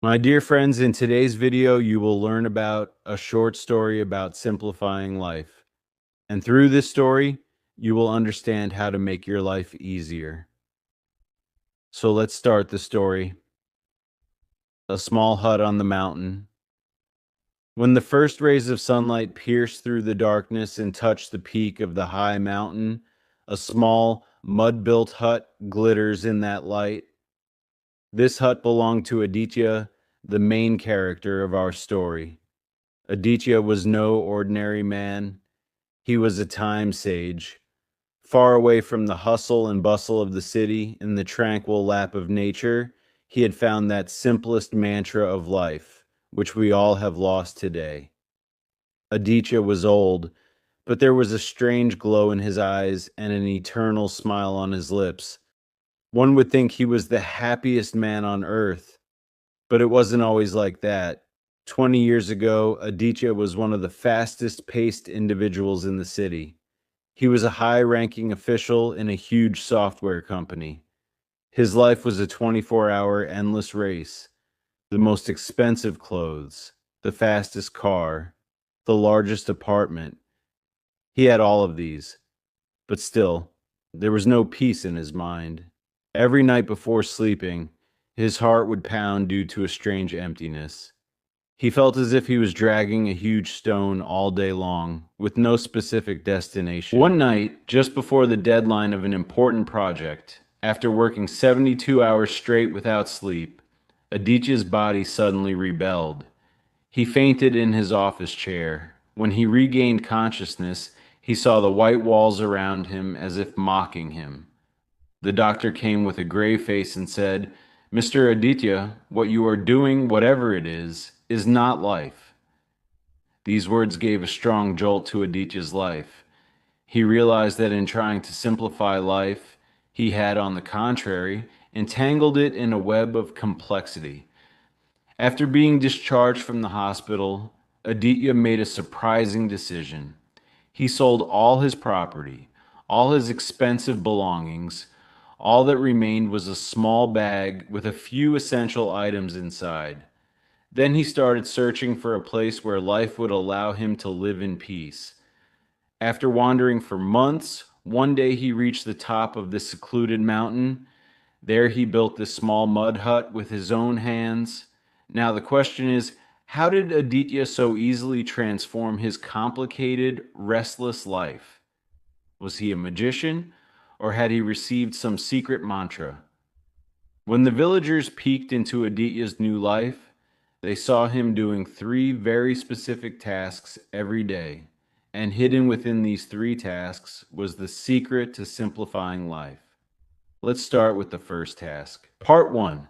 My dear friends, in today's video, you will learn about a short story about simplifying life. And through this story, you will understand how to make your life easier. So let's start the story. A small hut on the mountain. When the first rays of sunlight pierced through the darkness and touched the peak of the high mountain, a small, mud-built hut glitters in that light. This hut belonged to Aditya, the main character of our story. Aditya was no ordinary man. He was a time sage. Far away from the hustle and bustle of the city, in the tranquil lap of nature, he had found that simplest mantra of life, which we all have lost today. Aditya was old, but there was a strange glow in his eyes and an eternal smile on his lips. One would think he was the happiest man on earth, but it wasn't always like that. 20 years ago, Aditya was one of the fastest paced individuals in the city. He was a high ranking official in a huge software company. His life was a 24-hour endless race. The most expensive clothes, the fastest car, the largest apartment. He had all of these, but still, there was no peace in his mind. Every night before sleeping, his heart would pound due to a strange emptiness. He felt as if he was dragging a huge stone all day long, with no specific destination. One night, just before the deadline of an important project, after working 72 hours straight without sleep, Aditya's body suddenly rebelled. He fainted in his office chair. When he regained consciousness, he saw the white walls around him as if mocking him. The doctor came with a grave face and said, "Mr. Aditya, what you are doing, whatever it is not life." These words gave a strong jolt to Aditya's life. He realized that in trying to simplify life, he had, on the contrary, entangled it in a web of complexity. After being discharged from the hospital, Aditya made a surprising decision. He sold all his property, all his expensive belongings. All that remained was a small bag with a few essential items inside. Then he started searching for a place where life would allow him to live in peace. After wandering for months, one day he reached the top of this secluded mountain. There he built this small mud hut with his own hands. Now the question is, how did Aditya so easily transform his complicated, restless life? Was he a magician, or had he received some secret mantra? When the villagers peeked into Aditya's new life, they saw him doing three very specific tasks every day, and hidden within these three tasks was the secret to simplifying life. Let's start with the first task. Part 1.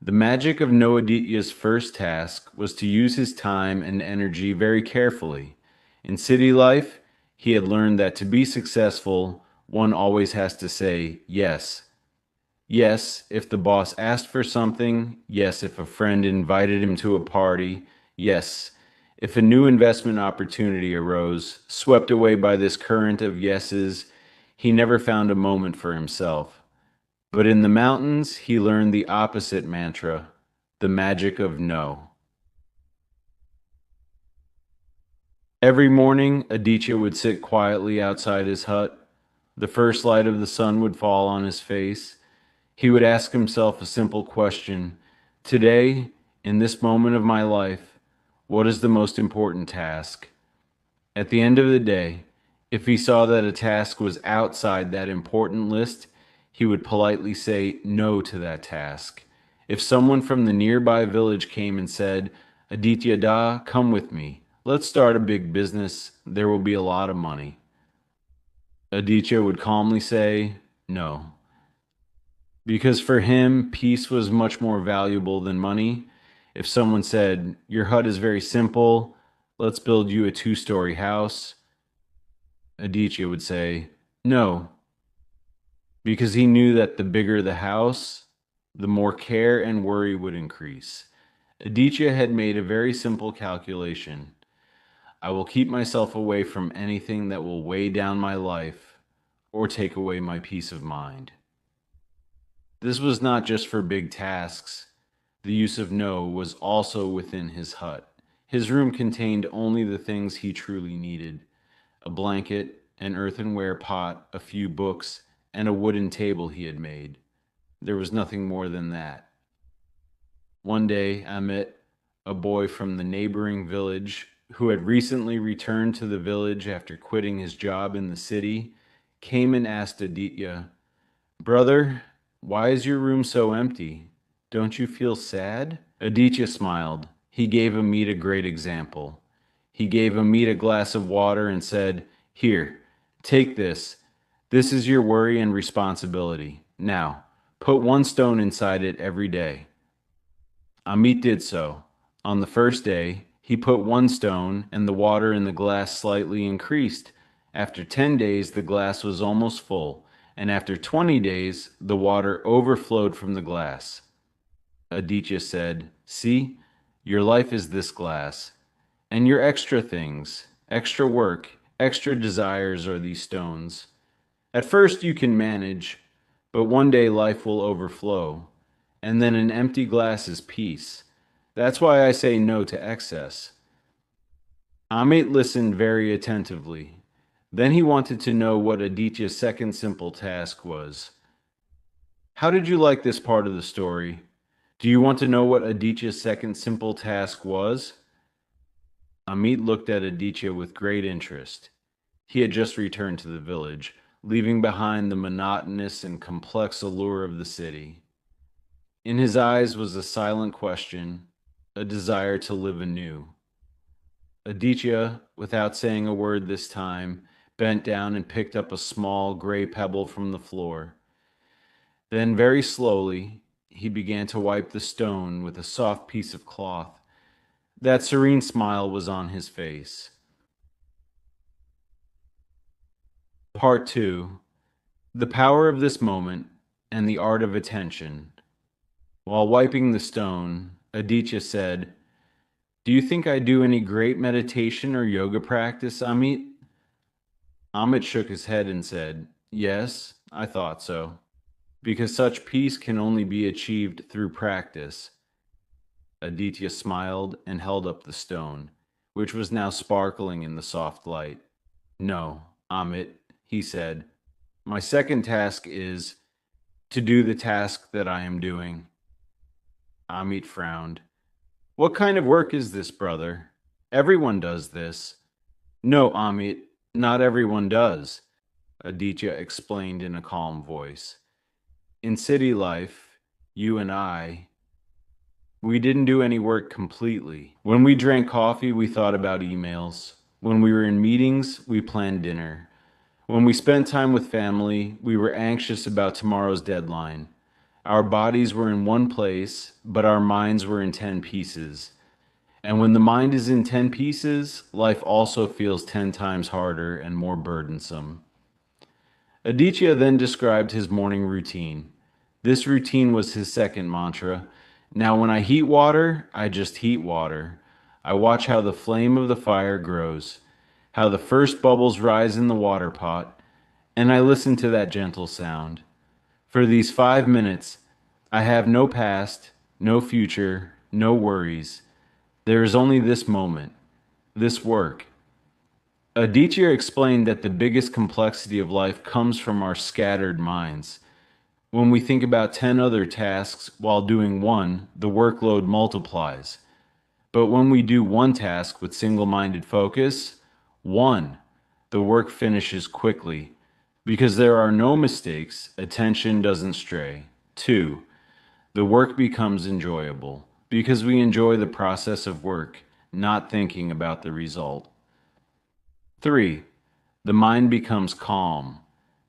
The magic of Noah Aditya's first task was to use his time and energy very carefully. In city life, he had learned that to be successful, one always has to say yes. Yes, if the boss asked for something. Yes, if a friend invited him to a party. Yes, if a new investment opportunity arose. Swept away by this current of yeses, he never found a moment for himself. But in the mountains, he learned the opposite mantra, the magic of no. Every morning, Aditya would sit quietly outside his hut. The first light of the sun would fall on his face. He would ask himself a simple question. Today, in this moment of my life, what is the most important task? At the end of the day, if he saw that a task was outside that important list, he would politely say no to that task. If someone from the nearby village came and said, "Aditya Da, come with me. Let's start a big business. There will be a lot of money." Aditya would calmly say, "No." Because for him, peace was much more valuable than money. If someone said, "Your hut is very simple, let's build you a 2-story house," Aditya would say, "No," because he knew that the bigger the house, the more care and worry would increase. Aditya had made a very simple calculation. I will keep myself away from anything that will weigh down my life or take away my peace of mind. This was not just for big tasks. The use of no was also within his hut. His room contained only the things he truly needed: a blanket, an earthenware pot, a few books, and a wooden table he had made. There was nothing more than that. One day, Amit, a boy from the neighboring village who had recently returned to the village after quitting his job in the city, came and asked Aditya, "Brother, why is your room so empty? Don't you feel sad?" Aditya smiled. He gave Amit a great example. He gave Amit a glass of water and said, "Here, take this. This is your worry and responsibility. Now, put one stone inside it every day." Amit did so. On the first day, he put one stone, and the water in the glass slightly increased. After 10 days, the glass was almost full, and after 20 days, the water overflowed from the glass. Aditya said, "See, your life is this glass, and your extra things, extra work, extra desires are these stones. At first you can manage, but one day life will overflow, and then an empty glass is peace. That's why I say no to excess." Amit listened very attentively. Then he wanted to know what Aditya's second simple task was. "How did you like this part of the story? Do you want to know what Aditya's second simple task was?" Amit looked at Aditya with great interest. He had just returned to the village, leaving behind the monotonous and complex allure of the city. In his eyes was a silent question, a desire to live anew. Aditya, without saying a word this time, bent down and picked up a small gray pebble from the floor. Then, very slowly, he began to wipe the stone with a soft piece of cloth. That serene smile was on his face. Part 2: The Power of This Moment and the Art of Attention. While wiping the stone, Aditya said, "Do you think I do any great meditation or yoga practice, Amit?" Amit shook his head and said, "Yes, I thought so. Because such peace can only be achieved through practice." Aditya smiled and held up the stone, which was now sparkling in the soft light. "No, Amit," he said. "My second task is to do the task that I am doing." Amit frowned. "What kind of work is this, brother? Everyone does this." "No, Amit, not everyone does," Aditya explained in a calm voice. "In city life, you and I, we didn't do any work completely. When we drank coffee, we thought about emails. When we were in meetings, we planned dinner. When we spent time with family, we were anxious about tomorrow's deadline. Our bodies were in one place, but our minds were in 10 pieces. And when the mind is in 10 pieces, life also feels 10 times harder and more burdensome." Aditya then described his morning routine. This routine was his second mantra. "Now, when I heat water, I just heat water. I watch how the flame of the fire grows, how the first bubbles rise in the water pot, and I listen to that gentle sound. For these 5 minutes, I have no past, no future, no worries. There is only this moment, this work." Aditya explained that the biggest complexity of life comes from our scattered minds. When we think about 10 other tasks while doing one, the workload multiplies. But when we do one task with single-minded focus, one, the work finishes quickly. Because there are no mistakes, attention doesn't stray. Two, the work becomes enjoyable. Because we enjoy the process of work, not thinking about the result. Three, the mind becomes calm.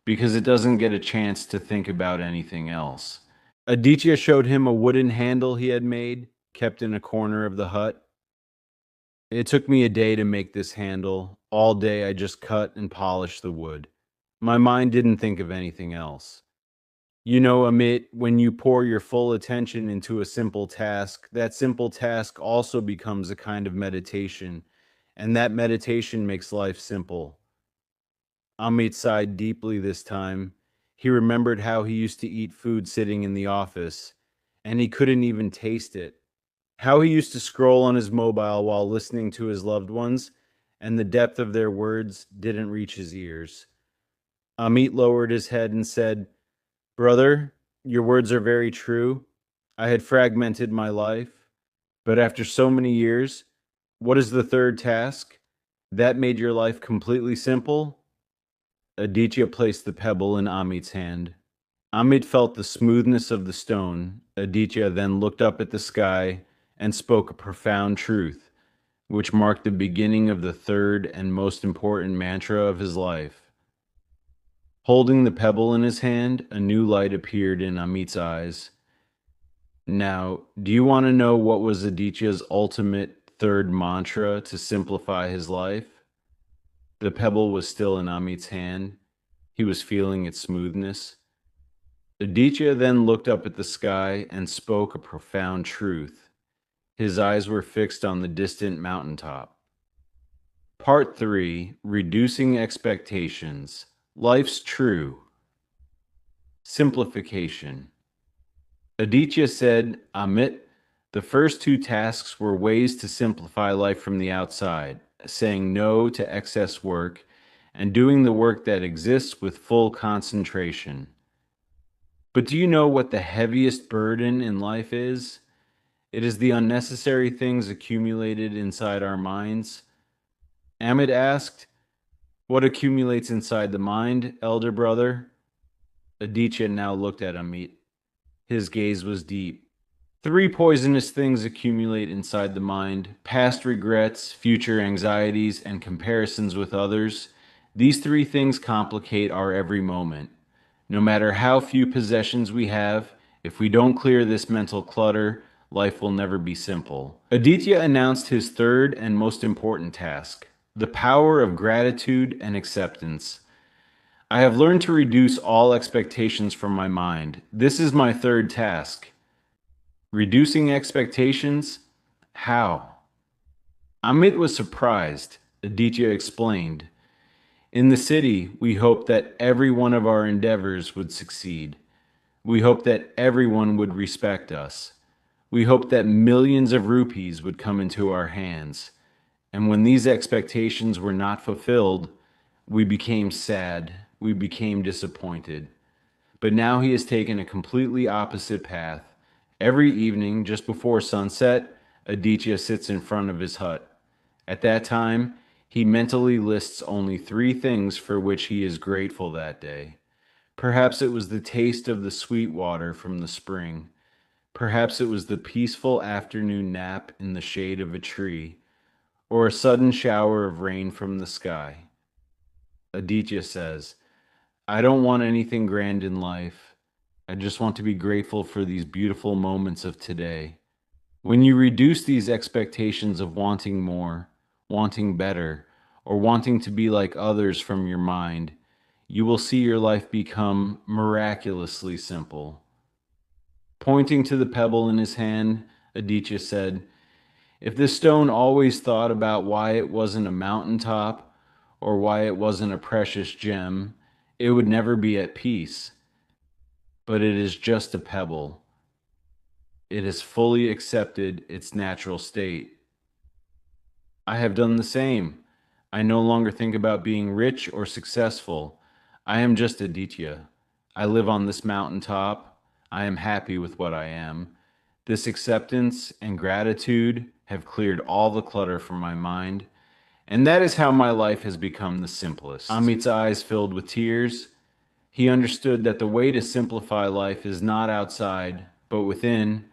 Because it doesn't get a chance to think about anything else. Aditya showed him a wooden handle he had made, kept in a corner of the hut. "It took me a day to make this handle. All day I just cut and polished the wood. My mind didn't think of anything else." You know, Amit, when you pour your full attention into a simple task, that simple task also becomes a kind of meditation, and that meditation makes life simple. Amit sighed deeply this time. He remembered how he used to eat food sitting in the office. and he couldn't even taste it. How he used to scroll on his mobile while listening to his loved ones, and the depth of their words didn't reach his ears. Amit lowered his head and said, "Brother, your words are very true. I had fragmented my life, but after so many years, what is the third task? That made your life completely simple?" Aditya placed the pebble in Amit's hand. Amit felt the smoothness of the stone. Aditya then looked up at the sky and spoke a profound truth, which marked the beginning of the third and most important mantra of his life. Holding the pebble in his hand, a new light appeared in Amit's eyes. Now, do you want to know what was Aditya's ultimate third mantra to simplify his life? The pebble was still in Amit's hand. He was feeling its smoothness. Aditya then looked up at the sky and spoke a profound truth. His eyes were fixed on the distant mountaintop. Part 3: Reducing Expectations. Life's True. Simplification. Aditya said, "Amit, the first two tasks were ways to simplify life from the outside, saying no to excess work and doing the work that exists with full concentration. But do you know what the heaviest burden in life is? It is the unnecessary things accumulated inside our minds." Amit asked, "What accumulates inside the mind, elder brother?" Aditya now looked at Amit. His gaze was deep. Three poisonous things accumulate inside the mind: past regrets, future anxieties, and comparisons with others. These three things complicate our every moment. No matter how few possessions we have, if we don't clear this mental clutter, life will never be simple. Aditya announced his third and most important task: the power of gratitude and acceptance. "I have learned to reduce all expectations from my mind. This is my third task." Reducing expectations? How? Amit was surprised. Aditya explained, "In the city, we hope that every one of our endeavors would succeed. We hope that everyone would respect us. We hope that millions of rupees would come into our hands. And when these expectations were not fulfilled, we became sad. We became disappointed. But now he has taken a completely opposite path. Every evening, just before sunset, Aditya sits in front of his hut. At that time, he mentally lists only three things for which he is grateful that day. Perhaps it was the taste of the sweet water from the spring. Perhaps it was the peaceful afternoon nap in the shade of a tree, or a sudden shower of rain from the sky. Aditya says, "I don't want anything grand in life. I just want to be grateful for these beautiful moments of today." When you reduce these expectations of wanting more, wanting better, or wanting to be like others from your mind, you will see your life become miraculously simple. Pointing to the pebble in his hand, Aditya said, "If this stone always thought about why it wasn't a mountaintop or why it wasn't a precious gem, it would never be at peace. But it is just a pebble. It has fully accepted its natural state." I have done the same. I no longer think about being rich or successful. I am just Aditya. I live on this mountaintop. I am happy with what I am. This acceptance and gratitude have cleared all the clutter from my mind, and that is how my life has become the simplest. Amit's eyes filled with tears. He understood that the way to simplify life is not outside, but within.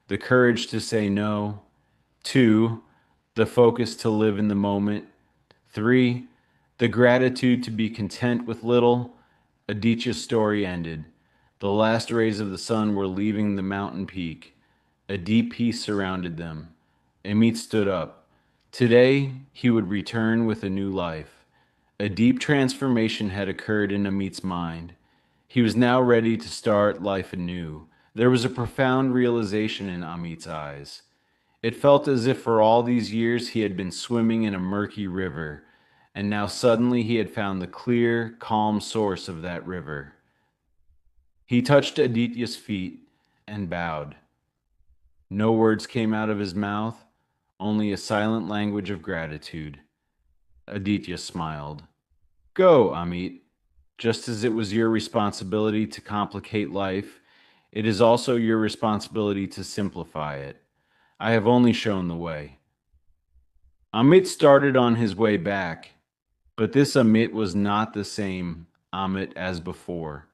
The courage to say no. 2, the focus to live in the moment. 3, the gratitude to be content with little. Aditya's story ended. The last rays of the sun were leaving the mountain peak. A deep peace surrounded them. Amit stood up. Today, he would return with a new life. A deep transformation had occurred in Amit's mind. He was now ready to start life anew. There was a profound realization in Amit's eyes. It felt as if for all these years he had been swimming in a murky river, and now suddenly he had found the clear, calm source of that river. He touched Aditya's feet and bowed. No words came out of his mouth, only a silent language of gratitude. Aditya smiled. Go, Amit. Just as it was your responsibility to complicate life, it is also your responsibility to simplify it. I have only shown the way. Amit started on his way back, but this Amit was not the same Amit as before.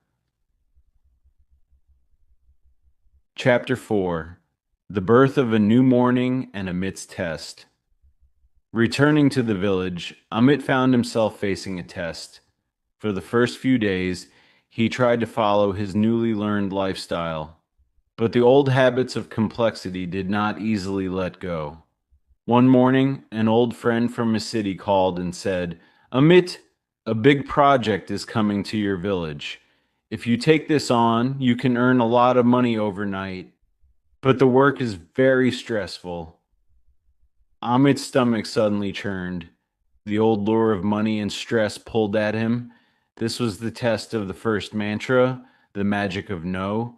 Chapter 4: The Birth of a New Morning and Amit's Test. Returning to the village, Amit found himself facing a test. For the first few days, he tried to follow his newly learned lifestyle, but the old habits of complexity did not easily let go. One morning, an old friend from a city called and said, Amit, a big project is coming to your village. If you take this on, you can earn a lot of money overnight, but the work is very stressful. Amit's stomach suddenly churned. The old lure of money and stress pulled at him. This was the test of the first mantra, the magic of no.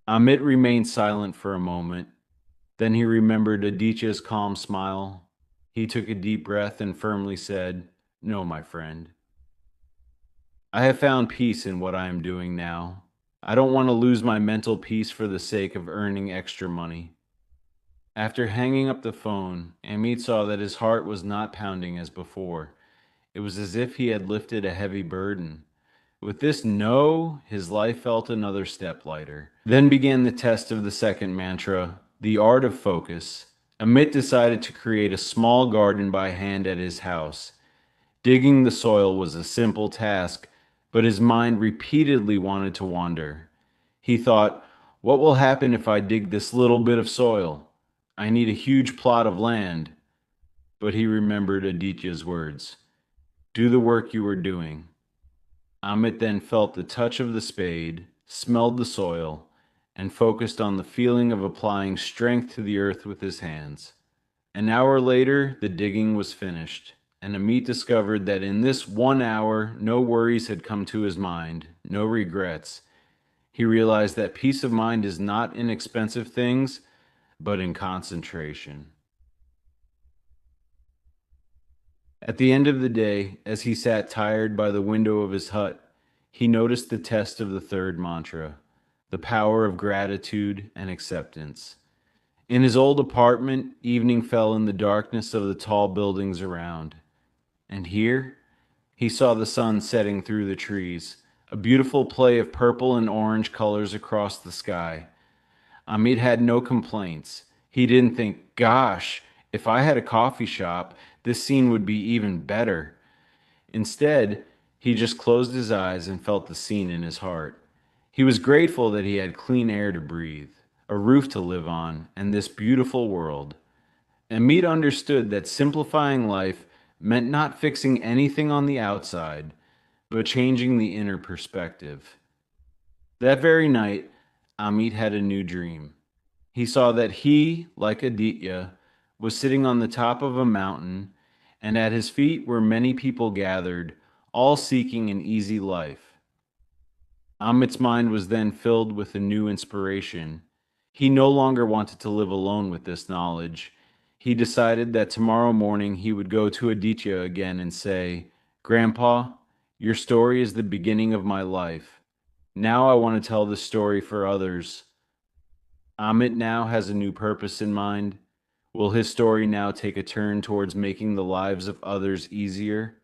Amit remained silent for a moment. Then he remembered Aditya's calm smile. He took a deep breath and firmly said, No, my friend. I have found peace in what I am doing now. I don't want to lose my mental peace for the sake of earning extra money. After hanging up the phone, Amit saw that his heart was not pounding as before. It was as if he had lifted a heavy burden. With this no, his life felt another step lighter. Then began the test of the second mantra, the art of focus. Amit decided to create a small garden by hand at his house. Digging the soil was a simple task, but his mind repeatedly wanted to wander. He thought, what will happen if I dig this little bit of soil? I need a huge plot of land. But he remembered Aditya's words. Do the work you are doing. Amit then felt the touch of the spade, smelled the soil, and focused on the feeling of applying strength to the earth with his hands. An hour later, the digging was finished, and Amit discovered that in this 1 hour, no worries had come to his mind, no regrets. He realized that peace of mind is not in expensive things, but in concentration. At the end of the day, as he sat tired by the window of his hut, he noticed the test of the third mantra, the power of gratitude and acceptance. In his old apartment, evening fell in the darkness of the tall buildings around. And here, he saw the sun setting through the trees, a beautiful play of purple and orange colors across the sky. Amit had no complaints. He didn't think, gosh, if I had a coffee shop, this scene would be even better. Instead, he just closed his eyes and felt the scene in his heart. He was grateful that he had clean air to breathe, a roof to live on, and this beautiful world. Amit understood that simplifying life meant not fixing anything on the outside, but changing the inner perspective. That very night, Amit had a new dream. He saw that he, like Aditya, was sitting on the top of a mountain, and at his feet were many people gathered, all seeking an easy life. Amit's mind was then filled with a new inspiration. He no longer wanted to live alone with this knowledge. He decided that tomorrow morning he would go to Aditya again and say, Grandpa, your story is the beginning of my life. Now I want to tell this story for others. Amit now has a new purpose in mind. Will his story now take a turn towards making the lives of others easier?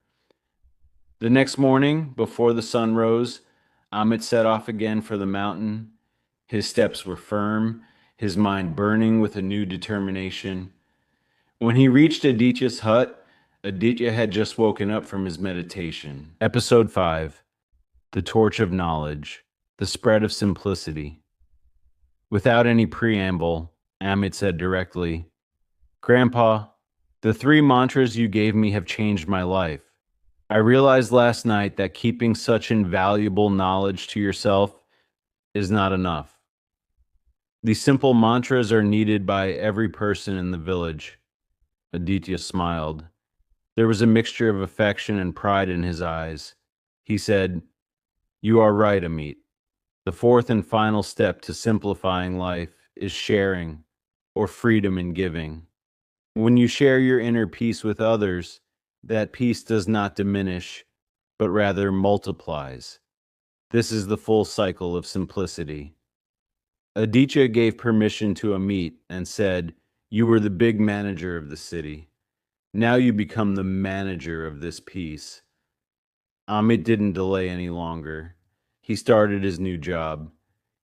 The next morning, before the sun rose, Amit set off again for the mountain. His steps were firm, his mind burning with a new determination. When he reached Aditya's hut, Aditya had just woken up from his meditation. Episode 5: The Torch of Knowledge, the Spread of Simplicity. Without any preamble, Amit said directly, Grandpa, the 3 mantras you gave me have changed my life. I realized last night that keeping such invaluable knowledge to yourself is not enough. These simple mantras are needed by every person in the village. Aditya smiled. There was a mixture of affection and pride in his eyes. He said, You are right, Amit. The fourth and final step to simplifying life is sharing or freedom in giving. When you share your inner peace with others, that peace does not diminish, but rather multiplies. This is the full cycle of simplicity. Aditya gave permission to Amit and said, "You were the big manager of the city. Now you become the manager of this peace." Amit didn't delay any longer. He started his new job.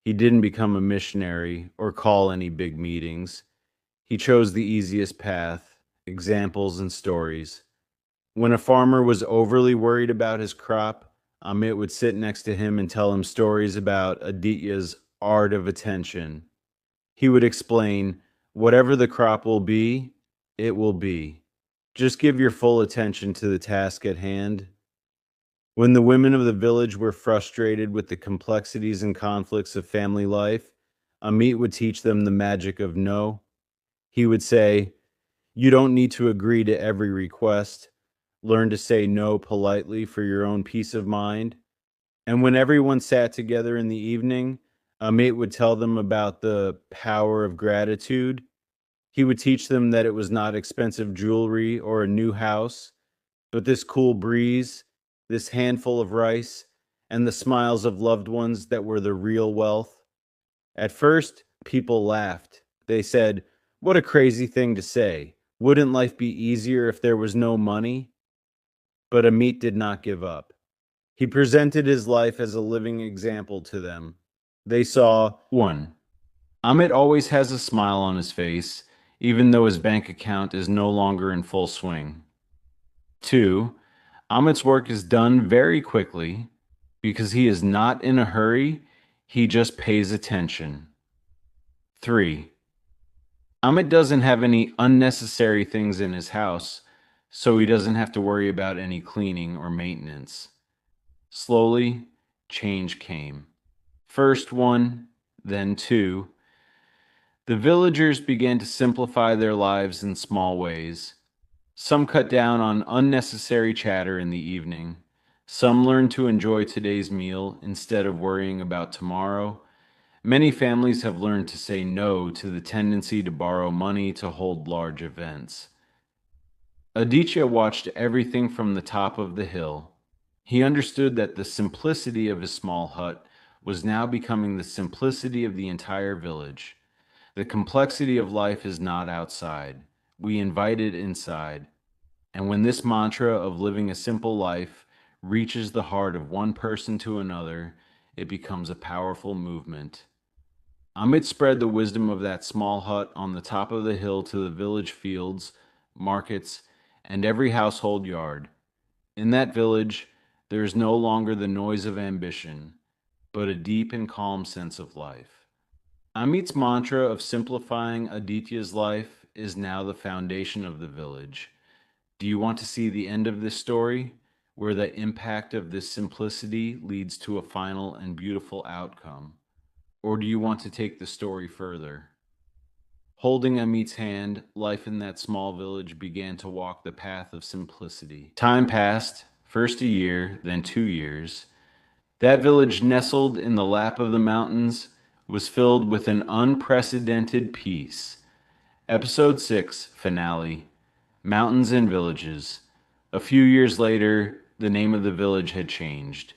He didn't become a missionary or call any big meetings. He chose the easiest path, examples and stories. When a farmer was overly worried about his crop, Amit would sit next to him and tell him stories about Aditya's art of attention. He would explain, "Whatever the crop will be, it will be. Just give your full attention to the task at hand." When the women of the village were frustrated with the complexities and conflicts of family life, Amit would teach them the magic of no. He would say, "You don't need to agree to every request. Learn to say no politely for your own peace of mind." And when everyone sat together in the evening, Amit would tell them about the power of gratitude. He would teach them that it was not expensive jewelry or a new house, but this cool breeze, this handful of rice, and the smiles of loved ones that were the real wealth. At first, people laughed. They said, "What a crazy thing to say. Wouldn't life be easier if there was no money?" But Amit did not give up. He presented his life as a living example to them. They saw 1. Amit always has a smile on his face, even though his bank account is no longer in full swing. 2. Amit's work is done very quickly because he is not in a hurry, he just pays attention. 3. Amit doesn't have any unnecessary things in his house, so he doesn't have to worry about any cleaning or maintenance. Slowly, change came. First 1, then 2. The villagers began to simplify their lives in small ways. Some cut down on unnecessary chatter in the evening. Some learned to enjoy today's meal instead of worrying about tomorrow. Many families have learned to say no to the tendency to borrow money to hold large events. Aditya watched everything from the top of the hill. He understood that the simplicity of his small hut was now becoming the simplicity of the entire village. The complexity of life is not outside. We invite it inside. And when this mantra of living a simple life reaches the heart of one person to another, it becomes a powerful movement. Amit spread the wisdom of that small hut on the top of the hill to the village fields, markets, and every household yard. In that village, there is no longer the noise of ambition, but a deep and calm sense of life. Amit's mantra of simplifying Aditya's life is now the foundation of the village. Do you want to see the end of this story, where the impact of this simplicity leads to a final and beautiful outcome? Or do you want to take the story further? Holding Amit's hand, life in that small village began to walk the path of simplicity. Time passed, first a year, then 2 years. That village, nestled in the lap of the mountains, was filled with an unprecedented peace. Episode 6, Finale. Mountains and Villages. A few years later, the name of the village had changed.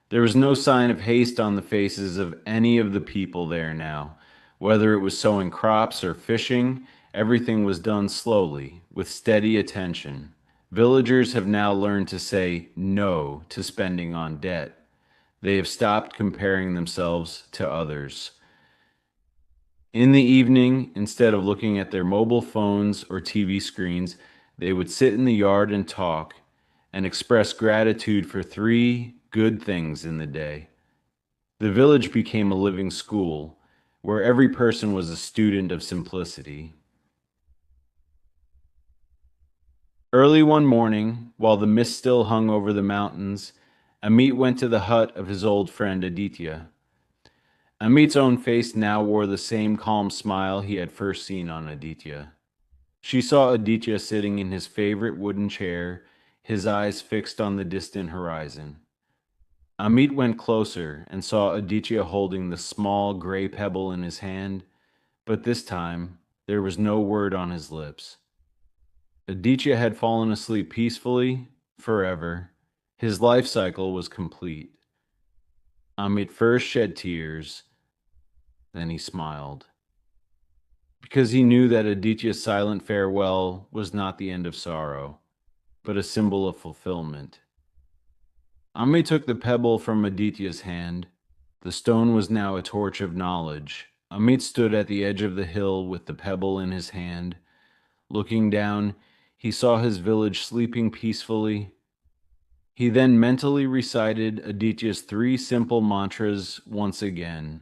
There was no sign of haste on the faces of any of the people there now. Whether it was sowing crops or fishing, everything was done slowly, with steady attention. Villagers have now learned to say no to spending on debt. They have stopped comparing themselves to others. In the evening, instead of looking at their mobile phones or TV screens, they would sit in the yard and talk and express gratitude for 3 good things in the day. The village became a living school where every person was a student of simplicity. Early one morning, while the mist still hung over the mountains, Amit went to the hut of his old friend Aditya. Amit's own face now wore the same calm smile he had first seen on Aditya. She saw Aditya sitting in his favorite wooden chair, his eyes fixed on the distant horizon. Amit went closer and saw Aditya holding the small gray pebble in his hand. But this time, there was no word on his lips. Aditya had fallen asleep peacefully, forever. His life cycle was complete. Amit first shed tears, then he smiled. Because he knew that Aditya's silent farewell was not the end of sorrow, but a symbol of fulfillment. Amit took the pebble from Aditya's hand. The stone was now a torch of knowledge. Amit stood at the edge of the hill with the pebble in his hand. Looking down, he saw his village sleeping peacefully. He then mentally recited Aditya's three simple mantras once again.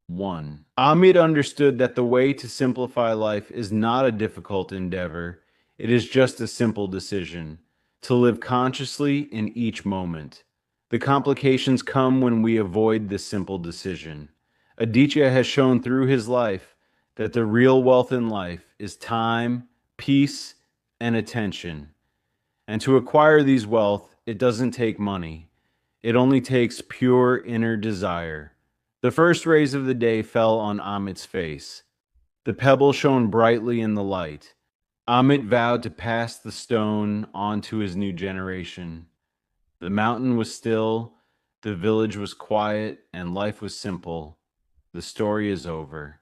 1. Amit understood that the way to simplify life is not a difficult endeavor. It is just a simple decision to live consciously in each moment. The complications come when we avoid this simple decision. Aditya has shown through his life that the real wealth in life is time, peace, and attention. And to acquire these wealth, it doesn't take money. It only takes pure inner desire. The first rays of the day fell on Amit's face. The pebble shone brightly in the light. Amit vowed to pass the stone on to his new generation. The mountain was still, the village was quiet, and life was simple. The story is over.